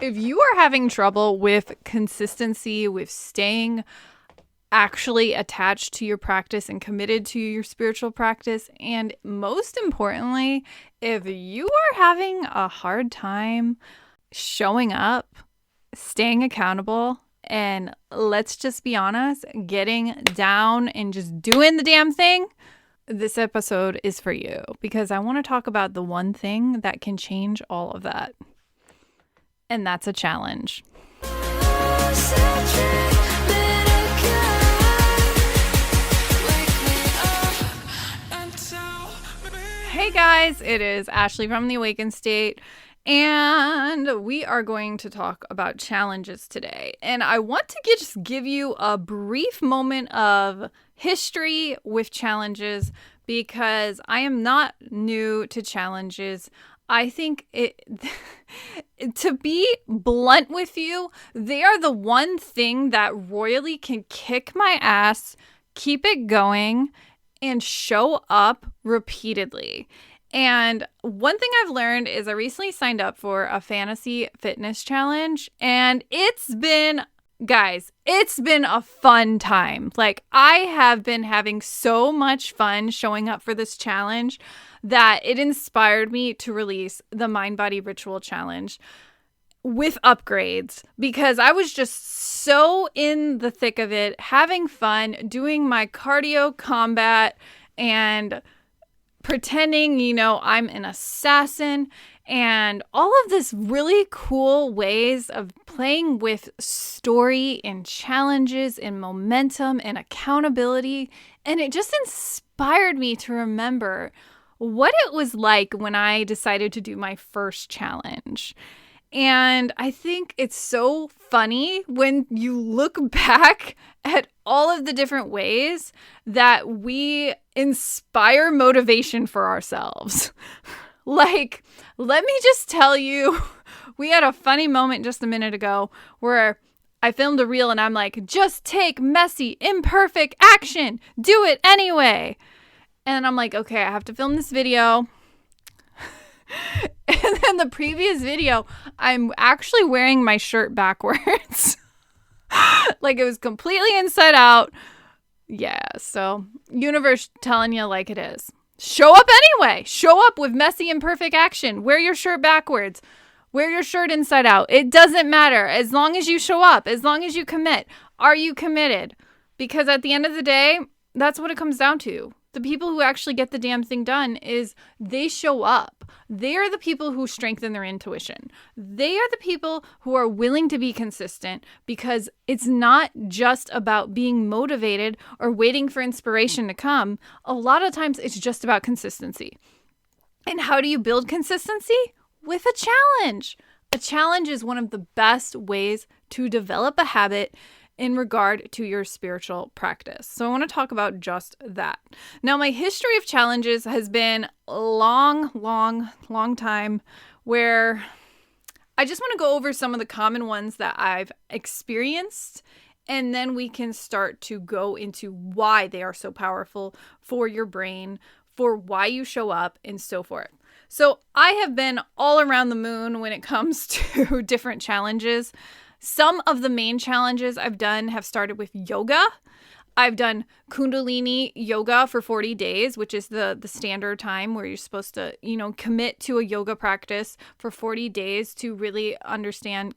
If you are having trouble with consistency, with staying actually attached to your practice and committed to your spiritual practice, and most importantly, if you are having a hard time showing up, staying accountable, and let's just be honest, getting down and just doing the damn thing, this episode is for you because I want to talk about the one thing that can change all of that. And that's a challenge. Hey guys, it is Ashley from The Awakened State, and we are going to talk about challenges today. And I want to just give you a brief moment of history with challenges because I am not new to challenges. I think to be blunt with you, they are the one thing that royally can kick my ass, keep it going, and show up repeatedly. And one thing I've learned is I recently signed up for a fantasy fitness challenge, and it's been a fun time. Like, I have been having so much fun showing up for this challenge that it inspired me to release the Mind Body Ritual Challenge with upgrades because I was just so in the thick of it, having fun, doing my cardio combat and pretending, I'm an assassin and all of this really cool ways of playing with story and challenges and momentum and accountability. And it just inspired me to remember what it was like when I decided to do my first challenge. And I think it's so funny when you look back at all of the different ways that we inspire motivation for ourselves. Like, let me just tell you, we had a funny moment just a minute ago where I filmed a reel and I'm like, just take messy, imperfect action. Do it anyway. And I'm like, okay, I have to film this video. And then the previous video, I'm actually wearing my shirt backwards. Like it was completely inside out. Yeah, so universe telling you like it is. Show up anyway. Show up with messy, imperfect action. Wear your shirt backwards. Wear your shirt inside out. It doesn't matter. As long as you show up, as long as you commit. Are you committed? Because at the end of the day, that's what it comes down to. The people who actually get the damn thing done is they show up. They are the people who strengthen their intuition. They are the people who are willing to be consistent because it's not just about being motivated or waiting for inspiration to come. A lot of times it's just about consistency. And how do you build consistency? With a challenge. A challenge is one of the best ways to develop a habit in regard to your spiritual practice. So I want to talk about just that. Now, my history of challenges has been a long time where I just want to go over some of the common ones that I've experienced, and then we can start to go into why they are so powerful for your brain, for why you show up, and so forth. So I have been all around the moon when it comes to different challenges. Some of the main challenges I've done have started with yoga. I've done Kundalini yoga for 40 days, which is the standard time where you're supposed to, commit to a yoga practice for 40 days to really understand,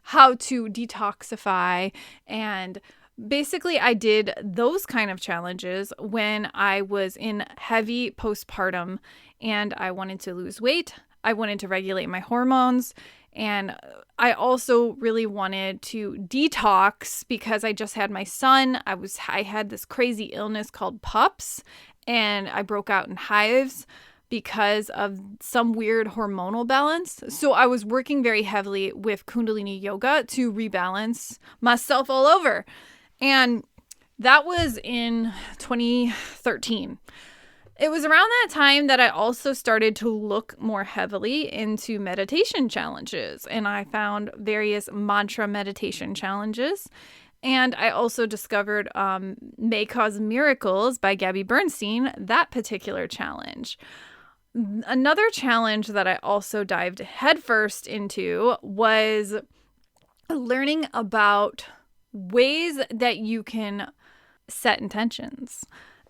how to detoxify. And basically I did those kind of challenges when I was in heavy postpartum and I wanted to lose weight. I wanted to regulate my hormones. And I also really wanted to detox because I just had my son. I had this crazy illness called PUPS, and I broke out in hives because of some weird hormonal balance. So I was working very heavily with Kundalini yoga to rebalance myself all over. And that was in 2013. It was around that time that I also started to look more heavily into meditation challenges, and I found various mantra meditation challenges. And I also discovered May Cause Miracles by Gabby Bernstein, that particular challenge. Another challenge that I also dived headfirst into was learning about ways that you can set intentions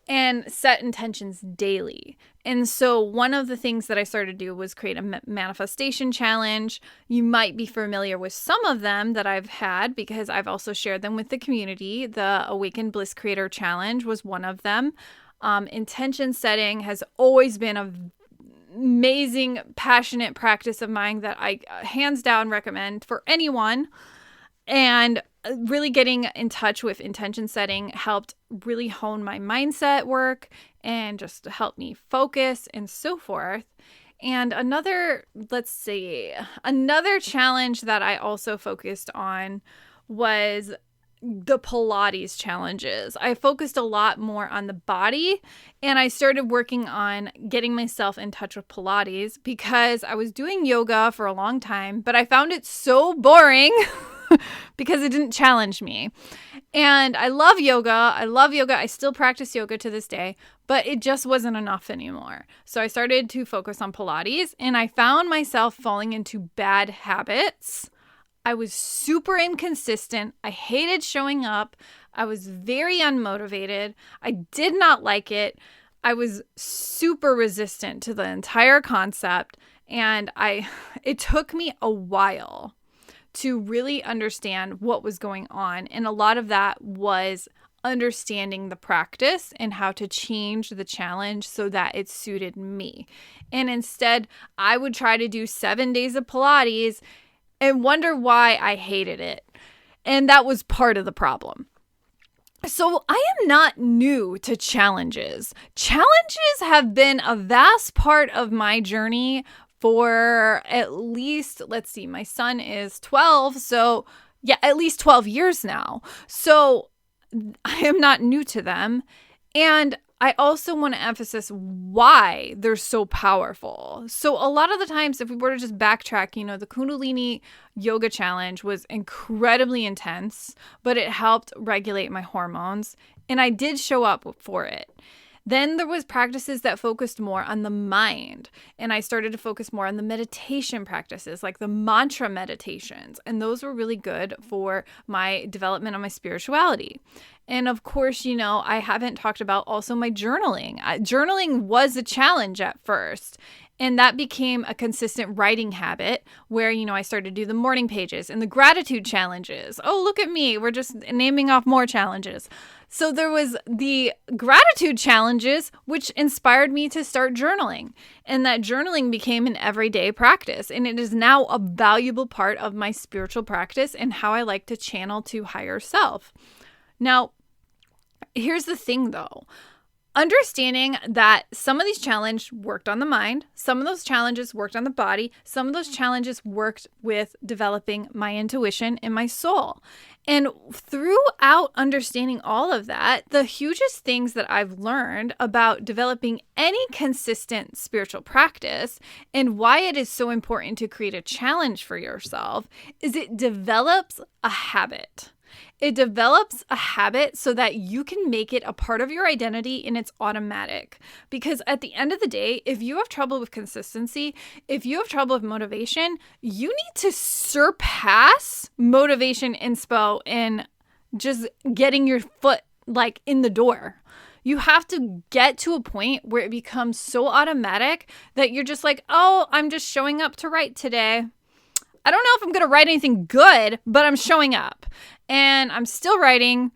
and set intentions daily. And so one of the things that I started to do was create a manifestation challenge. You might be familiar with some of them that I've had because I've also shared them with the community. The Awakened Bliss Creator Challenge was one of them. Intention setting has always been a amazing, passionate practice of mine that I hands down recommend for anyone. And really getting in touch with intention setting helped really hone my mindset work and just help me focus and so forth. And another challenge that I also focused on was the Pilates challenges. I focused a lot more on the body, and I started working on getting myself in touch with Pilates because I was doing yoga for a long time, but I found it so boring because it didn't challenge me. And I love yoga. I still practice yoga to this day, but it just wasn't enough anymore. So I started to focus on Pilates, and I found myself falling into bad habits. I was super inconsistent. I hated showing up. I was very unmotivated. I did not like it. I was super resistant to the entire concept. And it took me a while to really understand what was going on. And a lot of that was understanding the practice and how to change the challenge so that it suited me. And instead, I would try to do 7 days of Pilates and wonder why I hated it. And that was part of the problem. So I am not new to challenges. Challenges have been a vast part of my journey for at least, my son is 12. So yeah, at least 12 years now. So I am not new to them. And I also want to emphasize why they're so powerful. So a lot of the times, if we were to just backtrack, the Kundalini yoga challenge was incredibly intense, but it helped regulate my hormones, and I did show up for it. Then there was practices that focused more on the mind, and I started to focus more on the meditation practices, like the mantra meditations, and those were really good for my development of my spirituality. And of course, I haven't talked about also my journaling. Journaling was a challenge at first, and that became a consistent writing habit where, I started to do the morning pages and the gratitude challenges. Oh, look at me. We're just naming off more challenges. So there was the gratitude challenges, which inspired me to start journaling. And that journaling became an everyday practice. And it is now a valuable part of my spiritual practice and how I like to channel to higher self. Now, here's the thing though. Understanding that some of these challenges worked on the mind, some of those challenges worked on the body, some of those challenges worked with developing my intuition and my soul. And throughout understanding all of that, the hugest things that I've learned about developing any consistent spiritual practice and why it is so important to create a challenge for yourself is it develops a habit. It develops a habit so that you can make it a part of your identity and it's automatic. Because at the end of the day, if you have trouble with consistency, if you have trouble with motivation, you need to surpass motivation inspo in just getting your foot in the door. You have to get to a point where it becomes so automatic that you're just oh, I'm just showing up to write today. I don't know if I'm going to write anything good, but I'm showing up. And I'm still writing,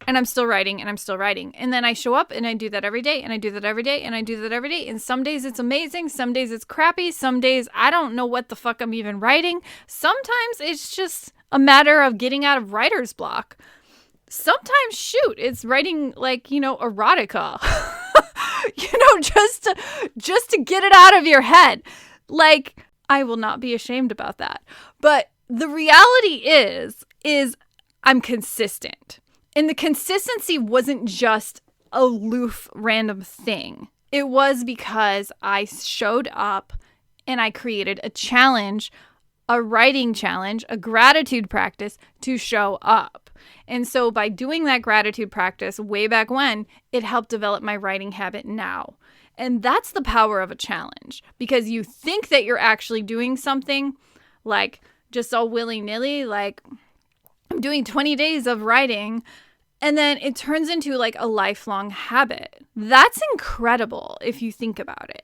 and I'm still writing, and I'm still writing. And then I show up, and I do that every day, and I do that every day, and I do that every day. And some days it's amazing. Some days it's crappy. Some days I don't know what the fuck I'm even writing. Sometimes it's just a matter of getting out of writer's block. Sometimes, it's writing erotica. Just to get it out of your head. I will not be ashamed about that. But the reality is I'm consistent. And the consistency wasn't just a aloof random thing. It was because I showed up and I created a challenge, a writing challenge, a gratitude practice to show up. And so by doing that gratitude practice way back when, it helped develop my writing habit now. And that's the power of a challenge, because you think that you're actually doing something like just all willy-nilly, like I'm doing 20 days of writing, and then it turns into like a lifelong habit. That's incredible if you think about it.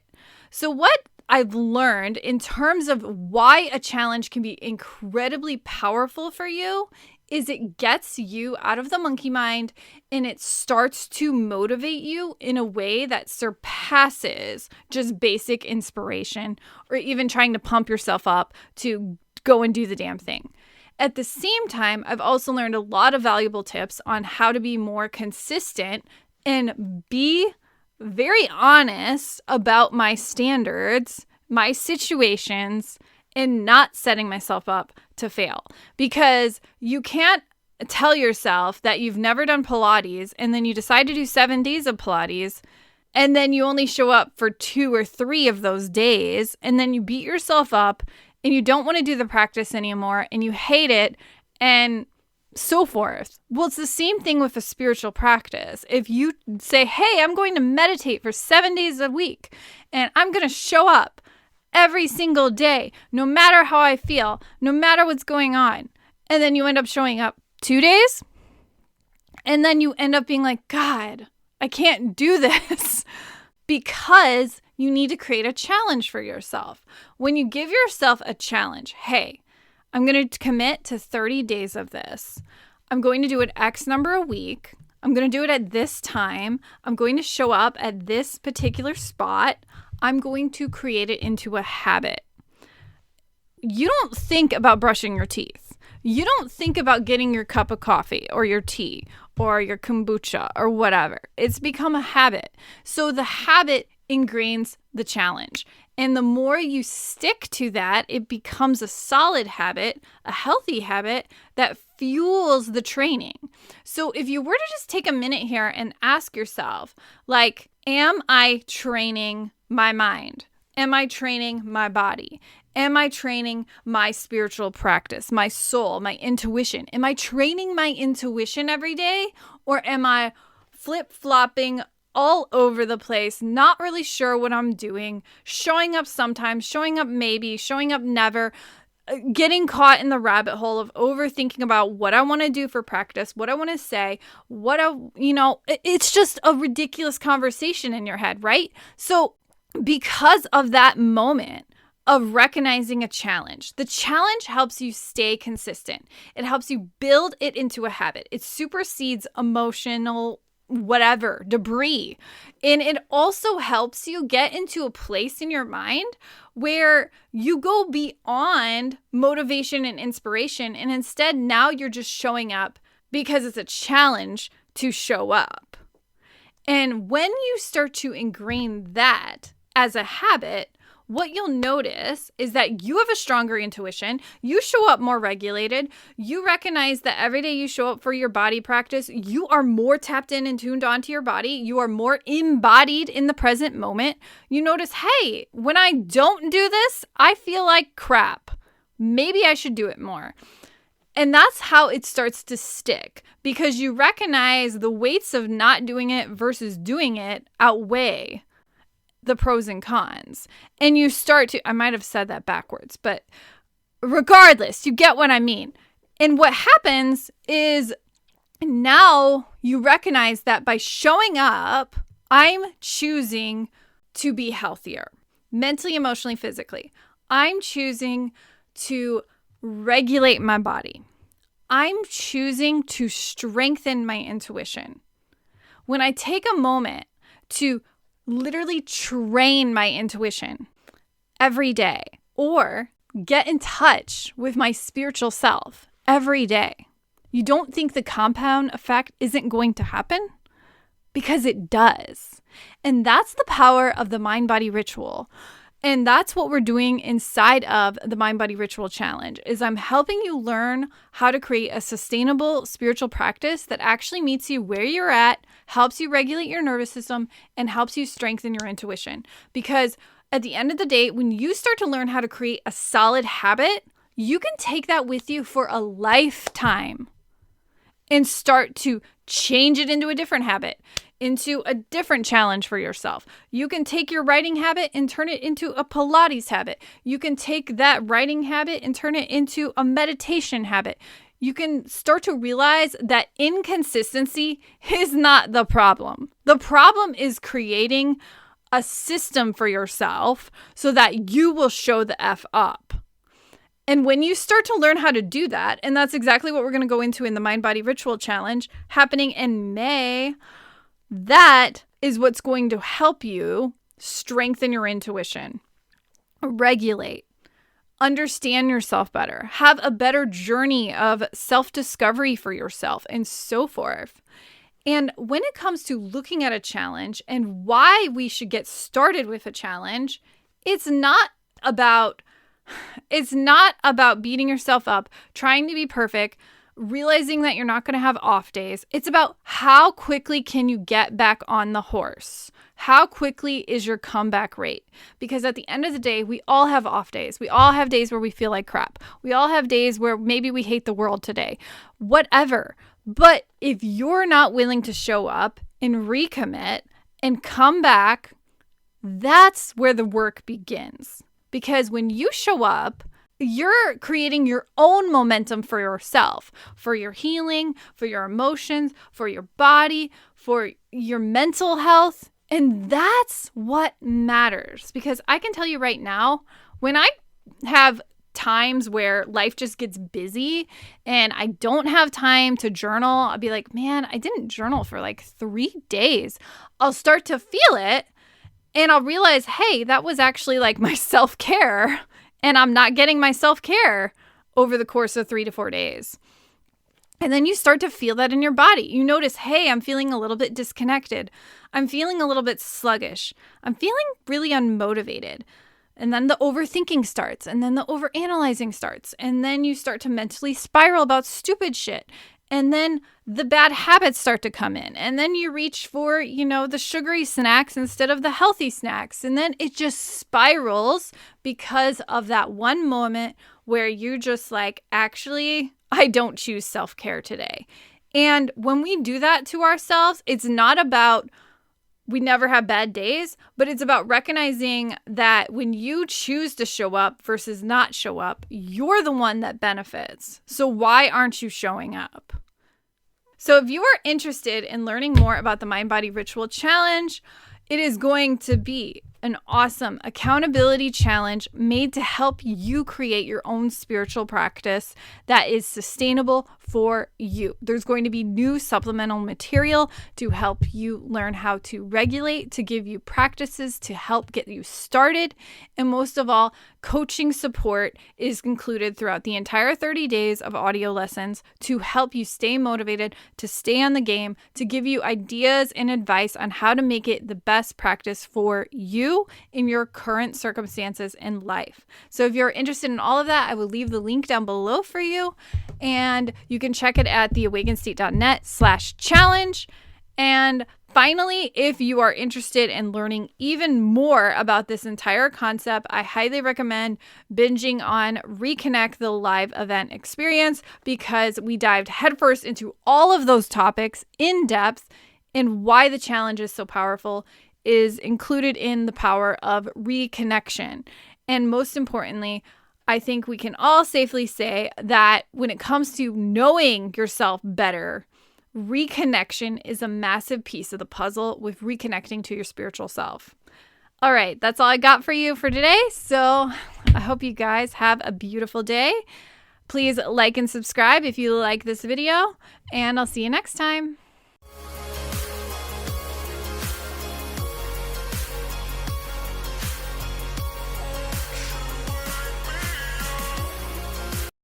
So what I've learned in terms of why a challenge can be incredibly powerful for you is it gets you out of the monkey mind and it starts to motivate you in a way that surpasses just basic inspiration or even trying to pump yourself up to go and do the damn thing. At the same time, I've also learned a lot of valuable tips on how to be more consistent and be very honest about my standards, my situations, and not setting myself up to fail. Because you can't tell yourself that you've never done Pilates and then you decide to do 7 days of Pilates and then you only show up for 2 or 3 of those days and then you beat yourself up and you don't want to do the practice anymore and you hate it and so forth. Well, it's the same thing with a spiritual practice. If you say, hey, I'm going to meditate for 7 days a week and I'm going to show up every single day, no matter how I feel, no matter what's going on, and then you end up showing up 2 days and then you end up being like, God, I can't do this because you need to create a challenge for yourself. When you give yourself a challenge, hey, I'm going to commit to 30 days of this. I'm going to do it X number a week. I'm going to do it at this time. I'm going to show up at this particular spot. I'm going to create it into a habit. You don't think about brushing your teeth. You don't think about getting your cup of coffee or your tea or your kombucha or whatever. It's become a habit. So the habit ingrains the challenge. And the more you stick to that, it becomes a solid habit, a healthy habit that fuels the training. So if you were to just take a minute here and ask yourself, like, am I training my mind? Am I training my body? Am I training my spiritual practice, my soul, my intuition? Am I training my intuition every day? Or am I flip-flopping all over the place, not really sure what I'm doing, showing up sometimes, showing up maybe, showing up never, getting caught in the rabbit hole of overthinking about what I want to do for practice, what I want to say, it's just a ridiculous conversation in your head, right? So because of that moment of recognizing a challenge, the challenge helps you stay consistent. It helps you build it into a habit. It supersedes emotional whatever, debris. And it also helps you get into a place in your mind where you go beyond motivation and inspiration. And instead, now you're just showing up because it's a challenge to show up. And when you start to ingrain that as a habit, what you'll notice is that you have a stronger intuition. You show up more regulated. You recognize that every day you show up for your body practice, you are more tapped in and tuned onto your body. You are more embodied in the present moment. You notice, hey, when I don't do this, I feel like crap. Maybe I should do it more. And that's how it starts to stick, because you recognize the weights of not doing it versus doing it outweigh the pros and cons. And you start to, I might have said that backwards, but regardless, you get what I mean. And what happens is now you recognize that by showing up, I'm choosing to be healthier, mentally, emotionally, physically. I'm choosing to regulate my body. I'm choosing to strengthen my intuition. When I take a moment to literally train my intuition every day or get in touch with my spiritual self every day, you don't think the compound effect isn't going to happen? Because it does. And that's the power of the mind-body ritual. And that's what we're doing inside of the Mind Body Ritual Challenge, is I'm helping you learn how to create a sustainable spiritual practice that actually meets you where you're at, helps you regulate your nervous system, and helps you strengthen your intuition. Because at the end of the day, when you start to learn how to create a solid habit, you can take that with you for a lifetime and start to change it into a different habit, into a different challenge for yourself. You can take your writing habit and turn it into a Pilates habit. You can take that writing habit and turn it into a meditation habit. You can start to realize that inconsistency is not the problem. The problem is creating a system for yourself so that you will show the F up. And when you start to learn how to do that, and that's exactly what we're going to go into in the Mind Body Ritual Challenge happening in May, that is what's going to help you strengthen your intuition, regulate, understand yourself better, have a better journey of self-discovery for yourself, and so forth. And when it comes to looking at a challenge and why we should get started with a challenge, it's not about beating yourself up, trying to be perfect, realizing that you're not going to have off days. It's about how quickly can you get back on the horse? How quickly is your comeback rate? Because at the end of the day, we all have off days. We all have days where we feel like crap. We all have days where maybe we hate the world today. Whatever. But if you're not willing to show up and recommit and come back, that's where the work begins. Because when you show up, you're creating your own momentum for yourself, for your healing, for your emotions, for your body, for your mental health. And that's what matters. Because I can tell you right now, when I have times where life just gets busy and I don't have time to journal, I'll be like, man, I didn't journal for like 3 days. I'll start to feel it. And I'll realize, hey, that was actually like my self-care, and I'm not getting my self-care over the course of 3 to 4 days. And then you start to feel that in your body. You notice, hey, I'm feeling a little bit disconnected. I'm feeling a little bit sluggish. I'm feeling really unmotivated. And then the overthinking starts, and then the overanalyzing starts. And then you start to mentally spiral about stupid shit. And then the bad habits start to come in. And then you reach for, the sugary snacks instead of the healthy snacks. And then it just spirals because of that one moment where you're just like, actually, I don't choose self-care today. And when we do that to ourselves, it's not about we never have bad days, but it's about recognizing that when you choose to show up versus not show up, you're the one that benefits. So why aren't you showing up? So if you are interested in learning more about the Mind Body Ritual Challenge, it is going to be an awesome accountability challenge made to help you create your own spiritual practice that is sustainable for you. There's going to be new supplemental material to help you learn how to regulate, to give you practices to help get you started. And most of all, coaching support is included throughout the entire 30 days of audio lessons to help you stay motivated, to stay on the game, to give you ideas and advice on how to make it the best practice for you in your current circumstances in life. So if you're interested in all of that, I will leave the link down below for you, and you can check it at theawakensedstate.net/challenge. And finally, if you are interested in learning even more about this entire concept, I highly recommend binging on Reconnect, the live event experience, because we dived headfirst into all of those topics in depth, and why the challenge is so powerful is included in the power of reconnection. And most importantly, I think we can all safely say that when it comes to knowing yourself better, reconnection is a massive piece of the puzzle with reconnecting to your spiritual self. All right, that's all I got for you for today. So I hope you guys have a beautiful day. Please like and subscribe if you like this video, and I'll see you next time.